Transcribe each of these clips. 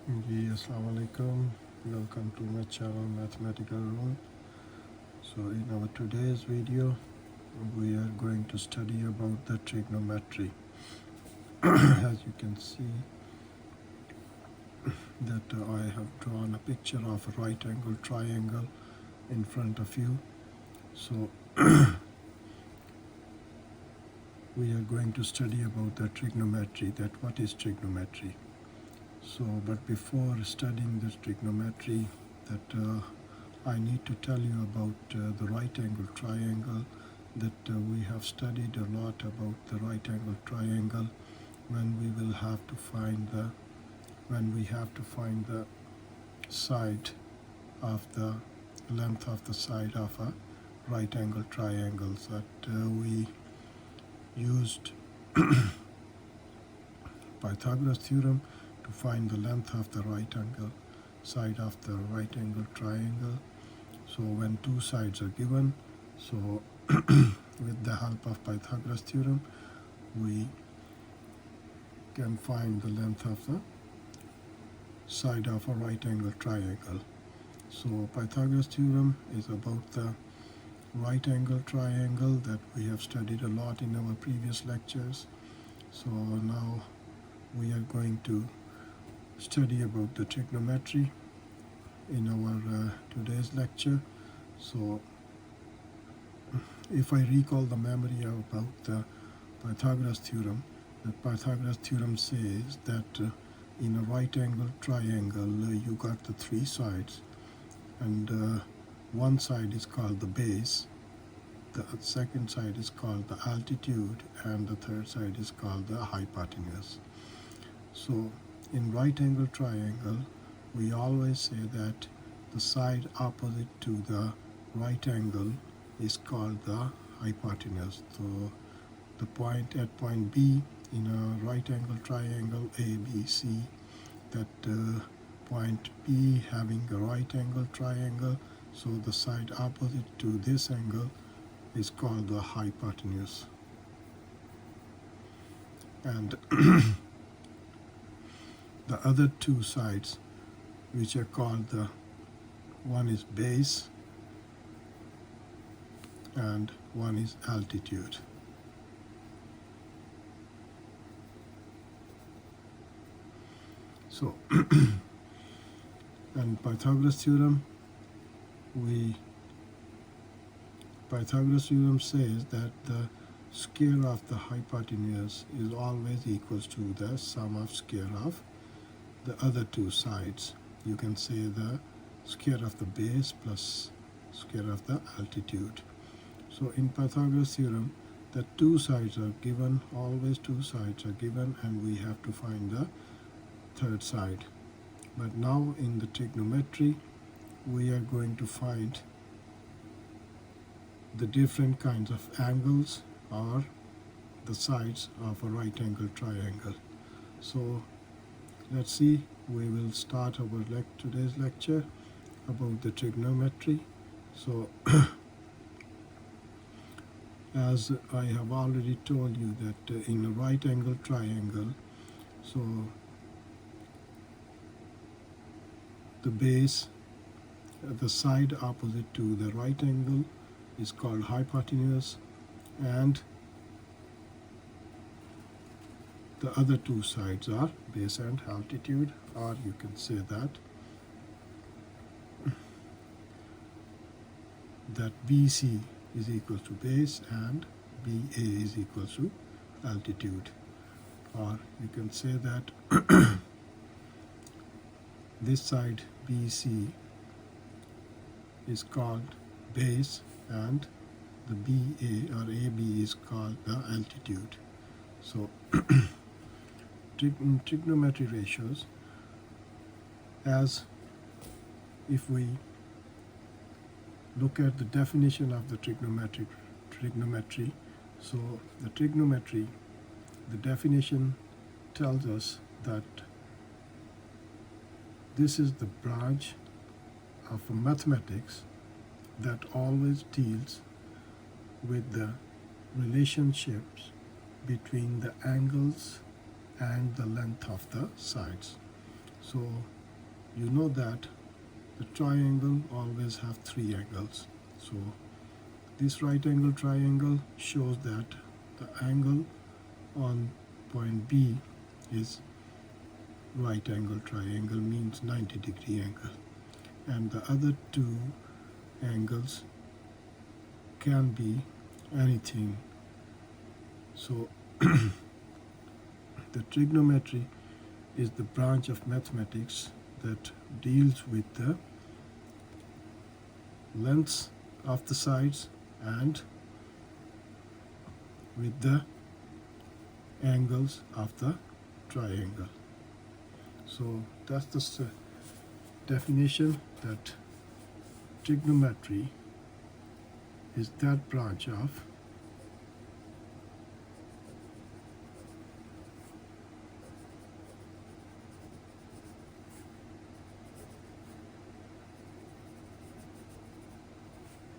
जी अस्सलाम वालेकुम. Welcome to my channel Mathematical Room. So in our today's video we are going to study about the trigonometry. As you can see that I have drawn a picture of a right angle triangle in front of you. So we are going to study about the trigonometry, that what is trigonometry. So but before studying this trigonometry, that I need to tell you about the right angle triangle, that we have studied a lot about the right angle triangle when we have to find the side of the length of the side of a right angle triangle, that we used Pythagoras theorem to find the length of the right angle side of the right angle triangle. So when two sides are given, so with the help of Pythagoras theorem we can find the length of the side of a right angle triangle. So Pythagoras theorem is about the right angle triangle that we have studied a lot in our previous lectures. So now we are going to study about the trigonometry in our today's lecture. So if I recall the memory about the Pythagoras theorem, the Pythagoras theorem says that in a right angle triangle you got the three sides, and one side is called the base, the second side is called the altitude, and the third side is called the hypotenuse. So in right angle triangle we always say that the side opposite to the right angle is called the hypotenuse. So the point at point B in a right angle triangle ABC, that point B having a right angle triangle, so the side opposite to this angle is called the hypotenuse. And the other two sides, which are called one is base and one is altitude. So and Pythagoras theorem says that the square of the hypotenuse is always equals to the sum of square of the other two sides. You can say the square of the base plus square of the altitude. So in Pythagoras theorem, the two sides are given, always two sides are given, and we have to find the third side. But now in the trigonometry we are going to find the different kinds of angles or the sides of a right angle triangle. So let's see, we will start our today's lecture about the trigonometry. So as I have already told you that in a right angle triangle, so the base, the side opposite to the right angle is called hypotenuse, and the other two sides are base and altitude, or you can say that BC is equal to base and BA is equal to altitude, or you can say that this side BC is called base and the BA or AB is called the altitude. So trigonometry ratios, as if we look at the definition of the trigonometry, so the trigonometry, the definition tells us that this is the branch of mathematics that always deals with the relationships between the angles and the length of the sides. So you know that the triangle always have three angles. So this right angle triangle shows that the angle on point B is right angle triangle, means 90-degree angle, and the other two angles can be anything. So the trigonometry is the branch of mathematics that deals with the lengths of the sides and with the angles of the triangle. So that's the definition, that trigonometry is that branch of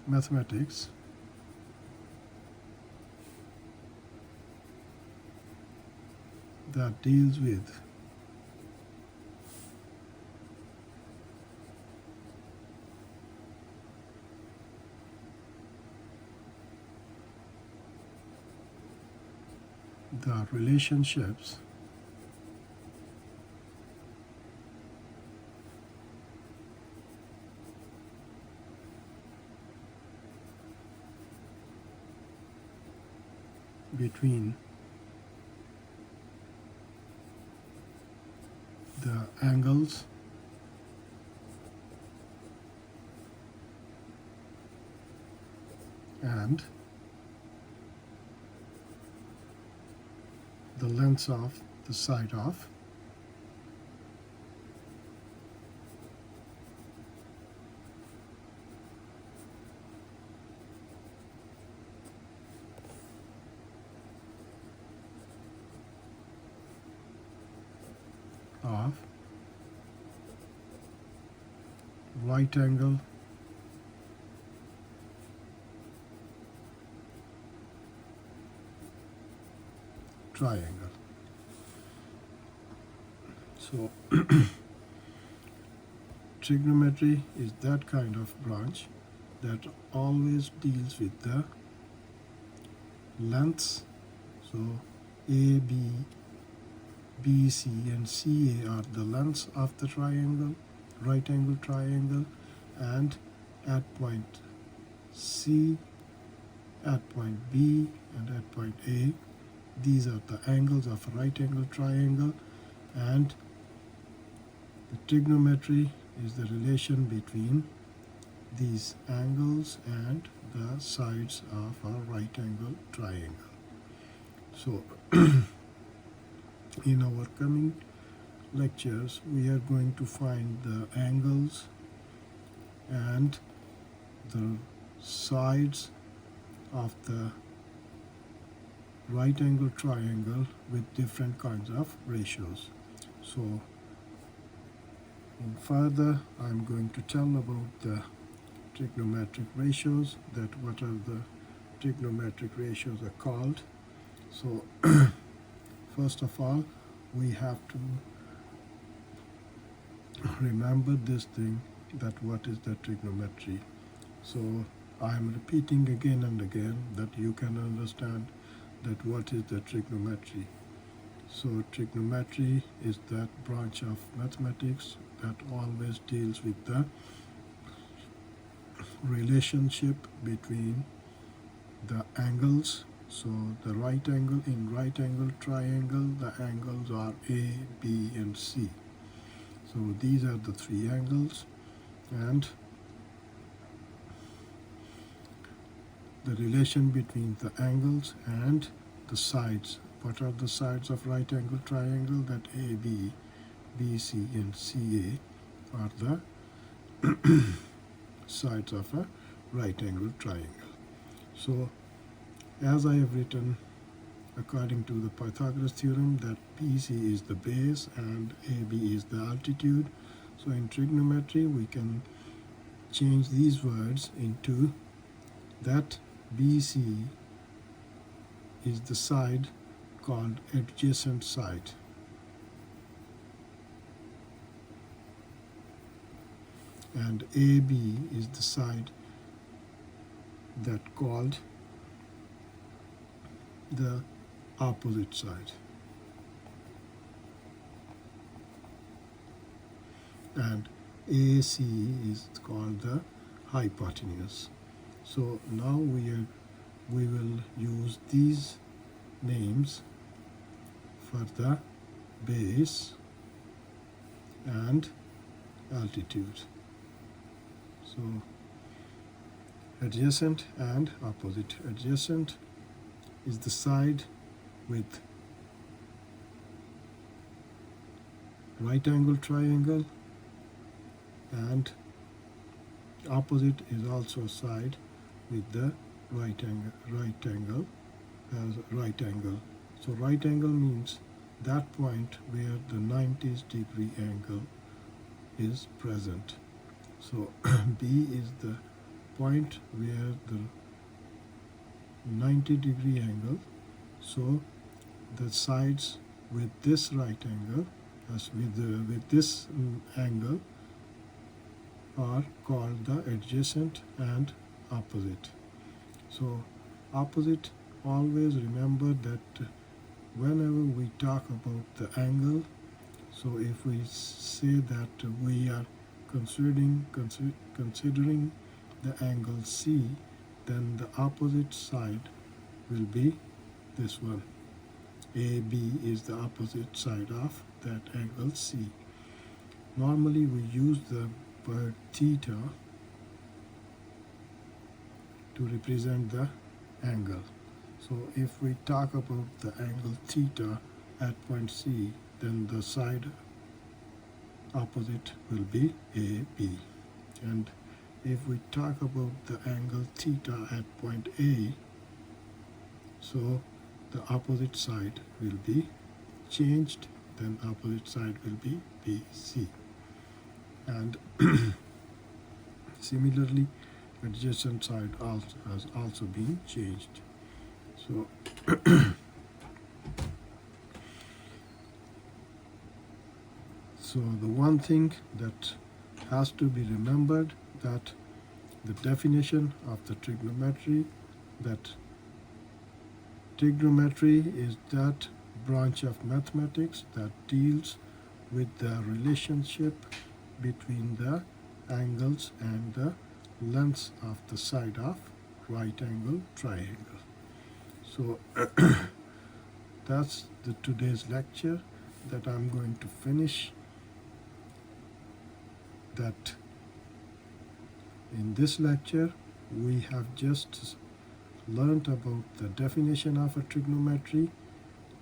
mathematics that deals with the relationships between the angles and the lengths of the side of right angle triangle. So trigonometry is that kind of branch that always deals with the lengths. So A, B, B, C and CA are the lengths of the triangle, right angle triangle, and at point C, at point B and at point A, these are the angles of a right angle triangle, and the trigonometry is the relation between these angles and the sides of a right angle triangle. So in our coming lectures we are going to find the angles and the sides of the right angle triangle with different kinds of ratios. So in further I'm going to tell about the trigonometric ratios, that what are the trigonometric ratios are called. So first of all we have to remember this thing, that what is the trigonometry. So I am repeating again and again that you can understand that what is the trigonometry. So trigonometry is that branch of mathematics that always deals with the relationship between the angles. So the right angle, in right angle triangle the angles are A, B and C. So these are the three angles, and the relation between the angles and the sides. What are the sides of right angle triangle? That AB, BC and CA are the sides of a right angle triangle. So as I have written, according to the Pythagoras theorem, that BC is the base and AB is the altitude. So in trigonometry we can change these words into that BC is the side called adjacent side. and AB is the side that called the opposite side, and AC is called the hypotenuse. So now we will use these names for the base and altitude. So adjacent and opposite. Adjacent is the side with right angle triangle, and opposite is also a side with the right angle. So right angle means that point where the 90-degree angle is present. So B is the point where the 90-degree angle. So the sides with this right angle, as with this angle, are called the adjacent and opposite. So opposite, always remember that whenever we talk about the angle, so if we say that we are considering the angle C, then the opposite side will be this one. AB is the opposite side of that angle C. Normally we use the word theta to represent the angle. So if we talk about the angle theta at point C, then the side opposite will be AB. And if we talk about the angle theta at point A, so the opposite side will be changed, then opposite side will be BC. And similarly, adjacent side has also been changed. So so the one thing that has to be remembered, that the definition of the trigonometry, that trigonometry is that branch of mathematics that deals with the relationship between the angles and the lengths of the side of right angle triangle. So that's today's lecture that I'm going to finish. That in this lecture we have just learned about the definition of a trigonometry,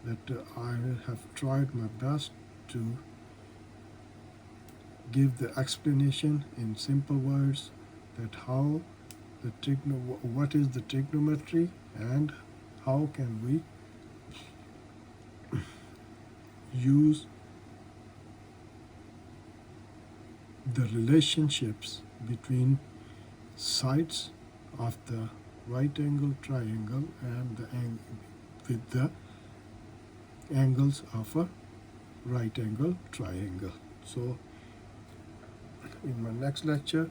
that I have tried my best to give the explanation in simple words, that how the what is the trigonometry and how can we use the relationships between sides of the right angle triangle and with the angles of a right angle triangle. So in my next lecture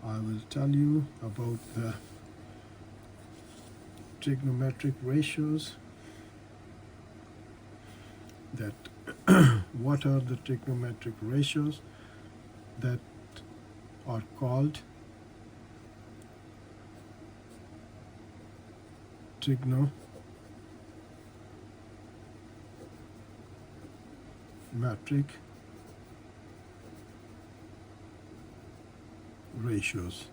I will tell you about the trigonometric ratios, that what are the trigonometric ratios that are called trigonometric ratios.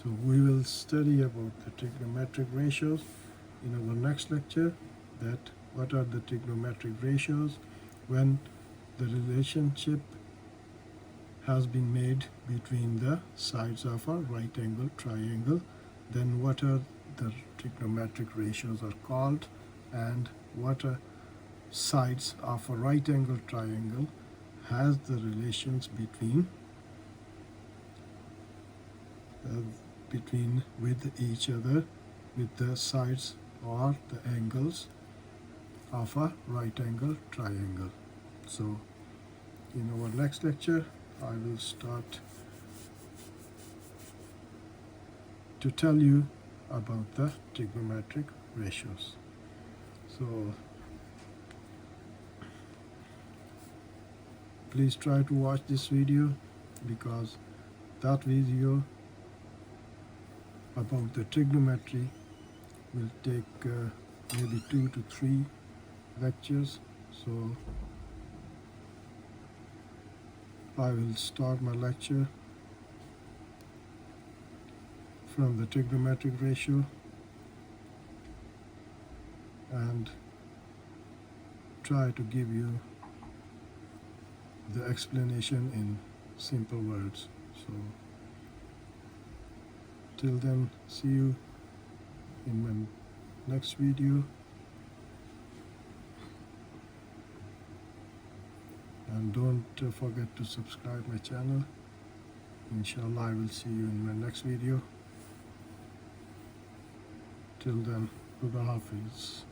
So we will study about the trigonometric ratios in our next lecture, that what are the trigonometric ratios when the relationship has been made between the sides of a right angle triangle, then what are the trigonometric ratios are called, and what are sides of a right angle triangle has the relations between with each other, with the sides or the angles of a right angle triangle. So in our next lecture I will start to tell you about the trigonometric ratios. So please try to watch this video, because that video about the trigonometry will take maybe 2 to 3 lectures. So I will start my lecture from the trigonometric ratio and try to give you the explanation in simple words. So till then, see you in my next video, and don't forget to subscribe my channel. Inshallah, I will see you in my next video. Till then, Khuda Hafiz.